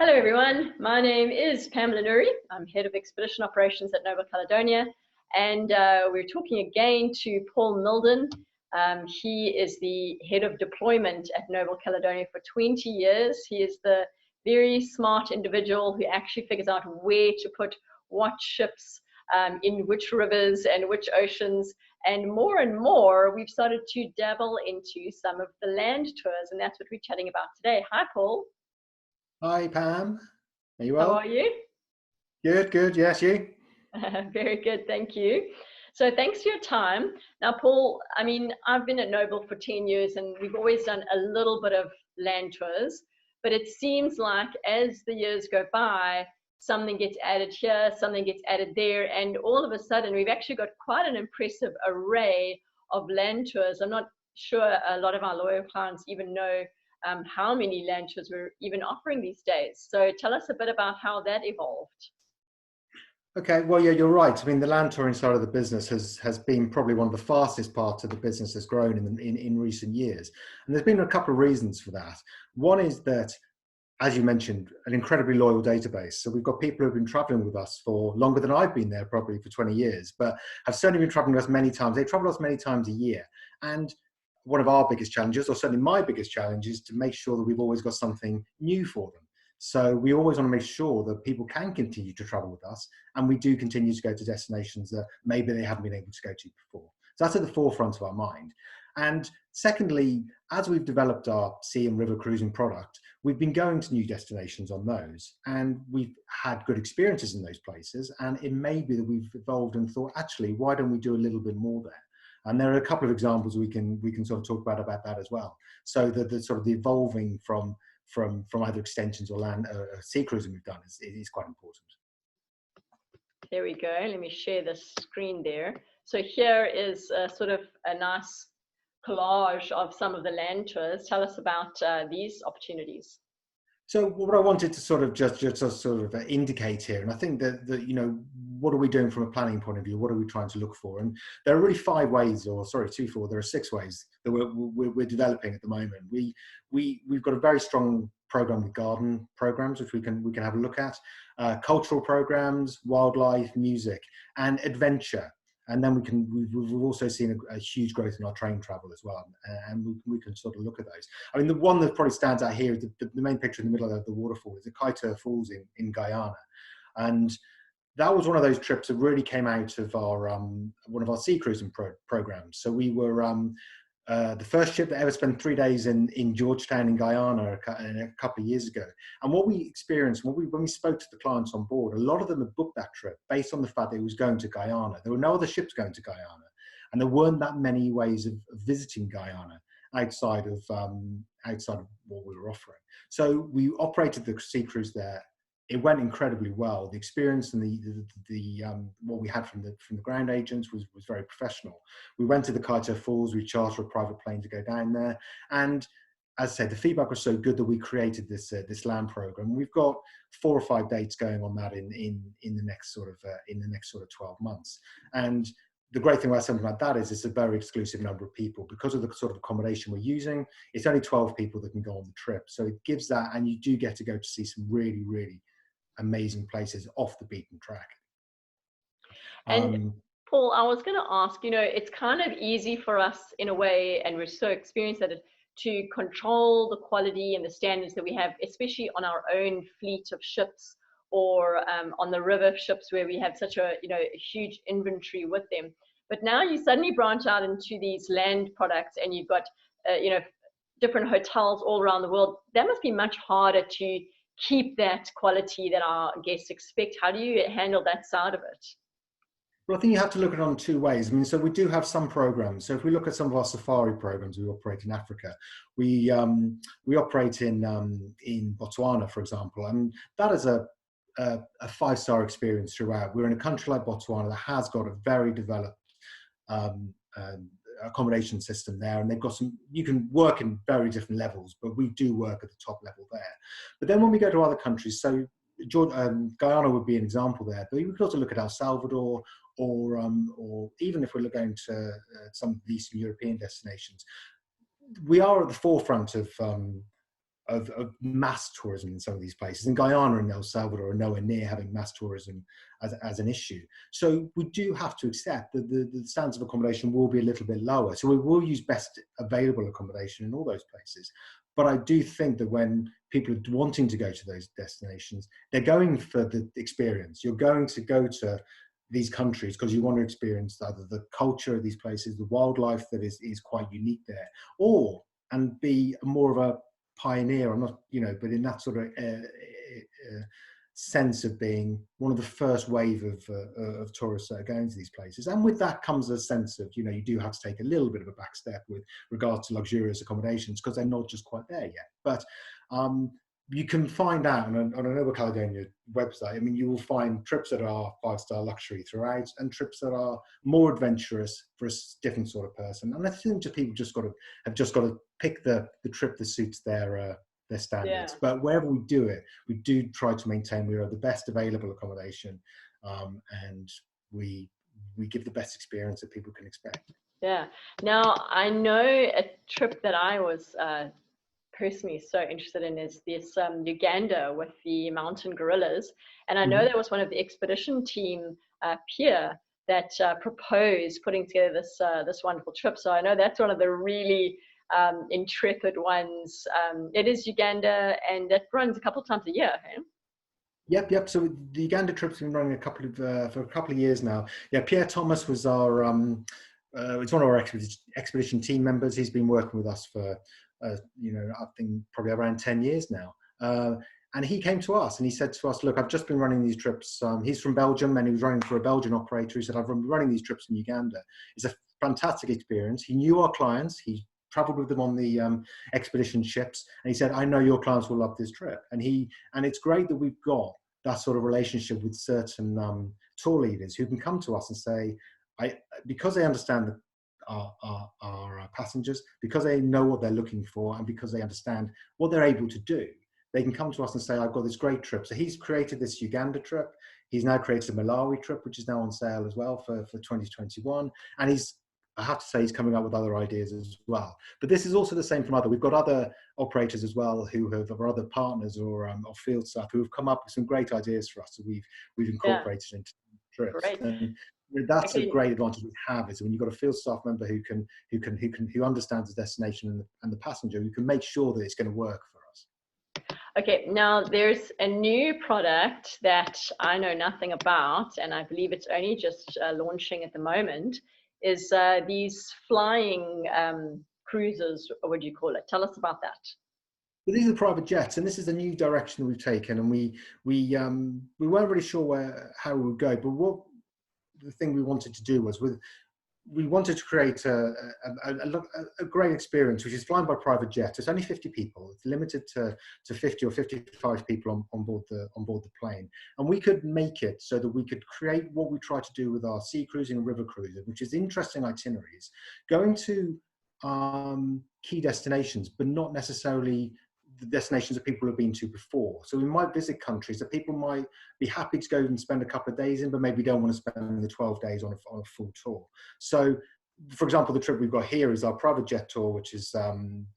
Hello everyone, my name is Pamela Nuri. I'm Head of Expedition Operations at Noble Caledonia, and we're talking again to Paul Mildon. He is the Head of Deployment at Noble Caledonia for 20 years. He is the very smart individual who actually figures out where to put what ships in which rivers and which oceans, and more we've started to dabble into some of the land tours, and that's what we're chatting about today. Hi Paul. Hi Pam, are you well? How are you? Good, yes, you? Very good, thank you. So thanks for your time. Now, Paul, I mean, I've been at Noble for 10 years and we've always done a little bit of land tours, but it seems like as the years go by, something gets added here, something gets added there, and all of a sudden we've actually got quite an impressive array of land tours. I'm not sure a lot of our loyal clients even know how many land tours we're even offering these days. So tell us a bit about how that evolved. Okay, well, yeah, you're right. I mean, the land touring side of the business has been probably one of the fastest parts of the business has grown in recent years. And there's been a couple of reasons for that. One is that, as you mentioned, an incredibly loyal database. So we've got people who've been traveling with us for longer than I've been there, probably for 20 years, but have certainly been traveling with us many times. They travel with us many times a year. And one of our biggest challenges, or certainly my biggest challenge, is to make sure that we've always got something new for them. So we always want to make sure that people can continue to travel with us, and we do continue to go to destinations that maybe they haven't been able to go to before. So that's at the forefront of our mind. And secondly, as we've developed our sea and river cruising product, we've been going to new destinations on those, and we've had good experiences in those places. And it may be that we've evolved and thought, actually, why don't we do a little bit more there? And there are a couple of examples we can sort of talk about that as well. So the sort of the evolving from either extensions or land sea cruising we've done is quite important. There we go. Let me share the screen there. So here is sort of a nice collage of some of the land tours. Tell us about these opportunities. So what I wanted to sort of just sort of indicate here, and I think that you know, what are we doing from a planning point of view? What are we trying to look for? And there are really 5 ways, or sorry, 4. There are 6 ways that we're developing at the moment. We've got a very strong program with garden programs, which we can have a look at, cultural programs, wildlife, music, and adventure. And then we've also seen a huge growth in our train travel as well, and we can sort of look at those. I mean, the one that probably stands out here is the main picture in the middle of the waterfall is the Kaita Falls in Guyana, and that was one of those trips that really came out of our one of our sea cruising programs. So we were the first ship that ever spent 3 days in Georgetown in Guyana a couple of years ago. And what we experienced, when we spoke to the clients on board, a lot of them had booked that trip based on the fact that it was going to Guyana. There were no other ships going to Guyana, and there weren't that many ways of visiting Guyana outside of what we were offering. So we operated the sea cruise there. It went incredibly well. The experience and the what we had from the ground agents was very professional. We went to the Kaito Falls. We chartered a private plane to go down there, and as I said, the feedback was so good that we created this land program. We've got 4 or 5 dates going on that in the next sort of 12 months. And the great thing about something like that is it's a very exclusive number of people. Because of the sort of accommodation we're using, it's only 12 people that can go on the trip. So it gives that, and you do get to go to see some really, really amazing places off the beaten track. And Paul, I was going to ask, you know, it's kind of easy for us in a way, and we're so experienced at it, to control the quality and the standards that we have, especially on our own fleet of ships, or on the river ships where we have such a huge inventory with them. But now you suddenly branch out into these land products, and you've got different hotels all around the world. That must be much harder to keep that quality that our guests expect. How do you handle that side of it? Well, I think you have to look at it on 2 ways. I mean, so we do have some programs. So if we look at some of our safari programs, we operate in Africa. We operate in Botswana, for example, and that is a 5-star experience throughout. We're in a country like Botswana that has got a very developed accommodation system there, and they've got you can work in very different levels, but we do work at the top level there. But then when we go to other countries, so Guyana would be an example there, but we could also look at El Salvador, or even if we're going to some of the Eastern European destinations. We are at the forefront of of mass tourism in some of these places. In Guyana and El Salvador are nowhere near having mass tourism as an issue. So we do have to accept that the standards of accommodation will be a little bit lower. So we will use best available accommodation in all those places. But I do think that when people are wanting to go to those destinations, they're going for the experience. You're going to go to these countries because you want to experience either the culture of these places, the wildlife that is quite unique there, and be more of a pioneer, or not, but in that sort of sense of being one of the first wave of tourists that are going to these places. And with that comes a sense of, you do have to take a little bit of a back step with regards to luxurious accommodations because they're not just quite there yet. But you can find out on a Noble Caledonia website. I mean, you will find trips that are 5-star luxury throughout, and trips that are more adventurous for a different sort of person. And I think people have just got to pick the trip that suits their standards. But wherever we do it, we do try to maintain we are the best available accommodation, and we give the best experience that people can expect. Yeah. Now, I know a trip that I was personally so interested in is this Uganda with the mountain gorillas. And I know there was one of the expedition team, Pierre, that proposed putting together this wonderful trip. So I know that's one of the really intrepid ones. It is Uganda, and that runs a couple of times a year. Hey? Yep. So the Uganda trip's been running for a couple of years now. Yeah, Pierre Thomas was our it's one of our expedition team members. He's been working with us for I think probably around 10 years now. And he came to us and he said to us, look, I've just been running these trips. He's from Belgium and he was running for a Belgian operator. He said, I've been running these trips in Uganda. It's a fantastic experience. He knew our clients. He traveled with them on the expedition ships. And he said, I know your clients will love this trip. And it's great that we've got that sort of relationship with certain tour leaders who can come to us and say, because they understand that our passengers, because they know what they're looking for, and because they understand what they're able to do, they can come to us and say, I've got this great trip. So he's created this Uganda trip. He's now created a Malawi trip, which is now on sale as well for 2021. And I have to say, he's coming up with other ideas as well. But this is also the same from we've got other operators as well or other partners or field staff who have come up with some great ideas for us that we've incorporated into trips. Great. And that's a great advantage we have, is when you've got a field staff member who understands the destination and the passenger, who can make sure that it's going to work for us. Okay, now there's a new product that I know nothing about, and I believe it's only just launching at the moment, is these flying cruises, or what do you call it? Tell us about that. Well, these are private jets, and this is a new direction that we've taken, and we weren't really sure how we would go, but the thing we wanted to do was we wanted to create a great experience, which is flying by private jet. It's only 50 people. It's limited to 50 or 55 people on board the plane. And we could make it so that we could create what we try to do with our sea cruising and river cruising, which is interesting itineraries, going to key destinations, but not necessarily the destinations that people have been to before. So we might visit countries that people might be happy to go and spend a couple of days in, but maybe don't want to spend the 12 days on a full tour. So, for example, the trip we've got here is our private jet tour, which is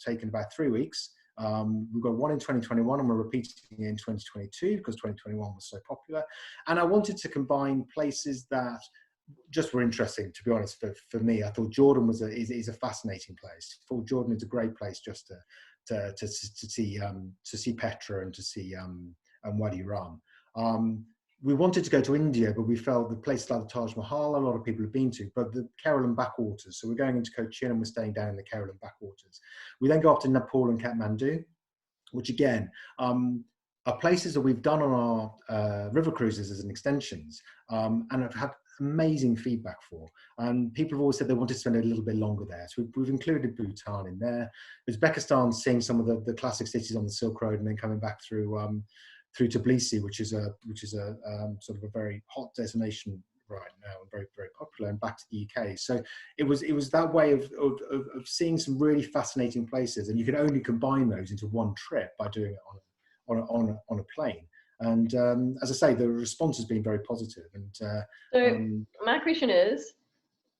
taken about 3 weeks. We've got one in 2021 and we're repeating it in 2022 because 2021 was so popular. And I wanted to combine places that just were interesting, to be honest. For me, I thought Jordan is a fascinating place. I thought Jordan is a great place just to see Petra and to see Wadi Rum. We wanted to go to India, but we felt the places like the Taj Mahal, a lot of people have been to, but the Kerala backwaters. So we're going into Cochin and we're staying down in the Kerala backwaters. We then go up to Nepal and Kathmandu, which again, are places that we've done on our river cruises as an extensions, and have had amazing feedback for. And people have always said they wanted to spend a little bit longer there. So we've included Bhutan in there. Uzbekistan, seeing some of the classic cities on the Silk Road, and then coming back through Tbilisi, which is a sort of a very hot destination right now and very, very popular, and back to the UK. So it was that way of seeing some really fascinating places, and you can only combine those into one trip by doing it on a plane. And as I say, the response has been very positive. And so my question is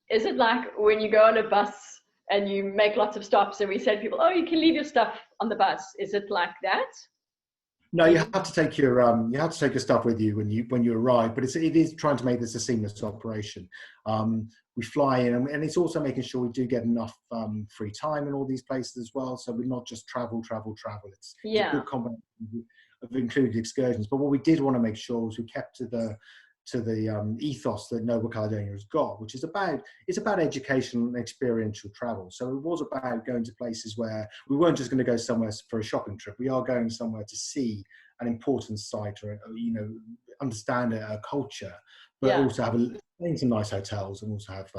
it like when you go on a bus and you make lots of stops and we say to people, oh, you can leave your stuff on the bus. Is it like that? No, you have to take your stuff with you when you arrive, but it is trying to make this a seamless operation. We fly in, and it's also making sure we do get enough free time in all these places as well. So we're not just travel. It's a good combination of included excursions. But what we did want to make sure was we kept to the ethos that Noble Caledonia has got, which is about educational and experiential travel. So it was about going to places where we weren't just going to go somewhere for a shopping trip. We are going somewhere to see an important site or understand a culture, but also have some nice hotels and also have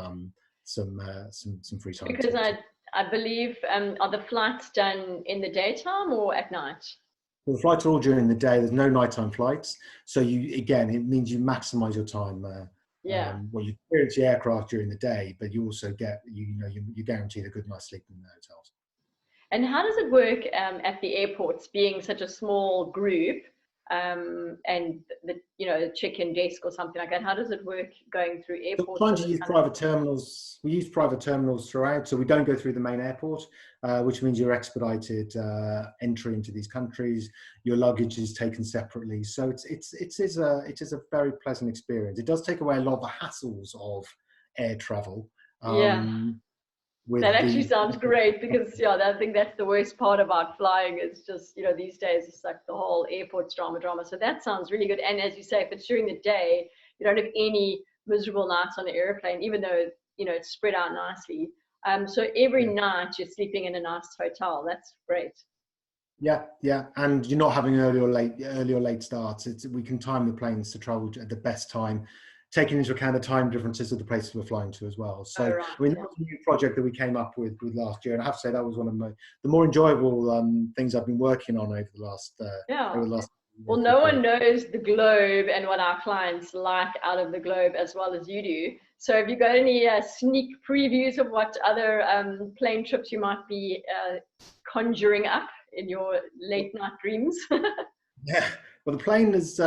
some free time. Because I believe are the flights done in the daytime or at night? Well, the flights are all during the day. There's no nighttime flights, so it means you maximise your time. Well, you experience the aircraft during the day, but you also get you're guaranteed a good night's sleep in the hotels. And how does it work at the airports, being such a small group, and the check-in desk or something like that? How does it work going through airports? We're trying to use private terminals. We use private terminals throughout, so we don't go through the main airport, which means you're expedited entry into these countries. Your luggage is taken separately, so it is a very pleasant experience. It does take away a lot of the hassles of air travel. That actually sounds great, because I think that's the worst part about flying is just, these days it's like the whole airport's drama. So that sounds really good. And as you say, if it's during the day, you don't have any miserable nights on the airplane, even though, it's spread out nicely. So every night you're sleeping in a nice hotel. That's great. Yeah, and you're not having early or late starts. We can time the planes to travel at the best time, taking into account the time differences of the places we're flying to as well. So, that was a new project that we came up with last year, and I have to say that was one of the more enjoyable things I've been working on over the last. Well, no one knows the globe and what our clients like out of the globe as well as you do. So, have you got any sneak previews of what other plane trips you might be conjuring up in your late night dreams? Yeah. Well, the plane is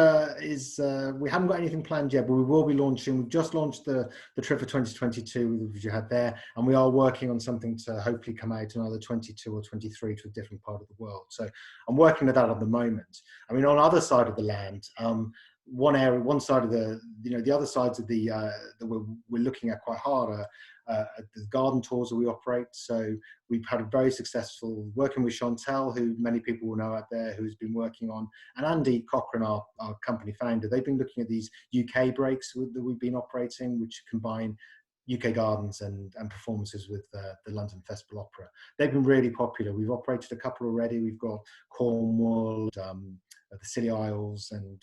we haven't got anything planned yet, but we will be launching. We've just launched the trip for 2022, which you had there, and we are working on something to hopefully come out in either 22 or 23 to a different part of the world. So I'm working at that at the moment. I mean, on the other side of the land, one side of the other sides of the that we're looking at quite hard are the garden tours that we operate. So we've had a very successful working with Chantel, who many people will know out there, who's been working on, and Andy Cochran, our company founder. They've been looking at these UK breaks that we've been operating, which combine UK gardens and performances with the London Festival Opera. They've been really popular. We've operated a couple already. We've got Cornwall, the Scilly Isles, and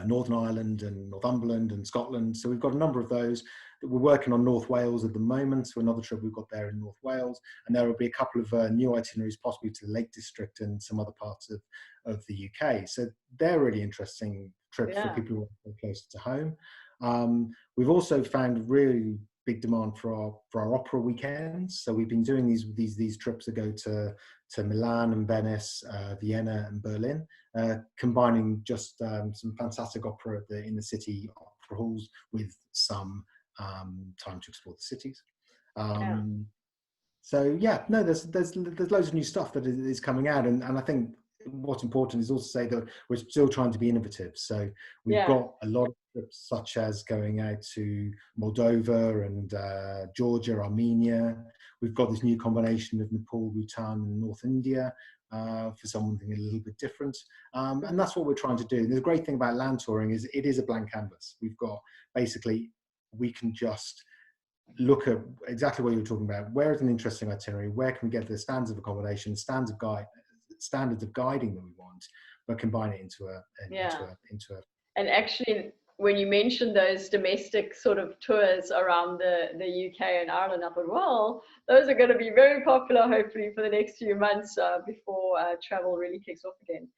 Northern Ireland and Northumberland and Scotland. So we've got a number of those. We're working on North Wales at the moment, so another trip we've got there in North Wales, and there will be a couple of new itineraries possibly to the Lake District and some other parts of the UK. So they're really interesting trips for people who are closer to home. We've also found really big demand for our opera weekends. So we've been doing these trips that go to Milan and Venice, Vienna and Berlin, combining just some fantastic opera in the city opera halls with some time to explore the cities. So there's loads of new stuff that is coming out, and I think what's important is also to say that we're still trying to be innovative. So we've got a lot of trips, such as going out to Moldova and Georgia, Armenia. We've got this new combination of Nepal, Bhutan, and North India for something a little bit different. And that's what we're trying to do. And the great thing about land touring is it is a blank canvas. We've got we can just look at exactly what you're talking about. Where is an interesting itinerary? Where can we get the standards of accommodation, standards of guiding that we want, but combine it into a. And actually, when you mentioned those domestic sort of tours around the UK and Ireland, I thought, well, those are going to be very popular, hopefully, for the next few months before travel really kicks off again.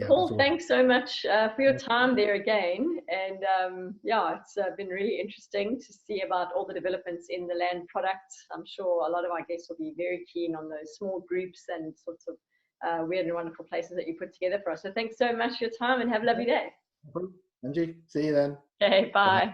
Paul, thanks so much for your time there again. And it's been really interesting to see about all the developments in the land products. I'm sure a lot of our guests will be very keen on those small groups and sorts of weird and wonderful places that you put together for us. So thanks so much for your time, and have a lovely day. Angie, see you then. Okay, bye.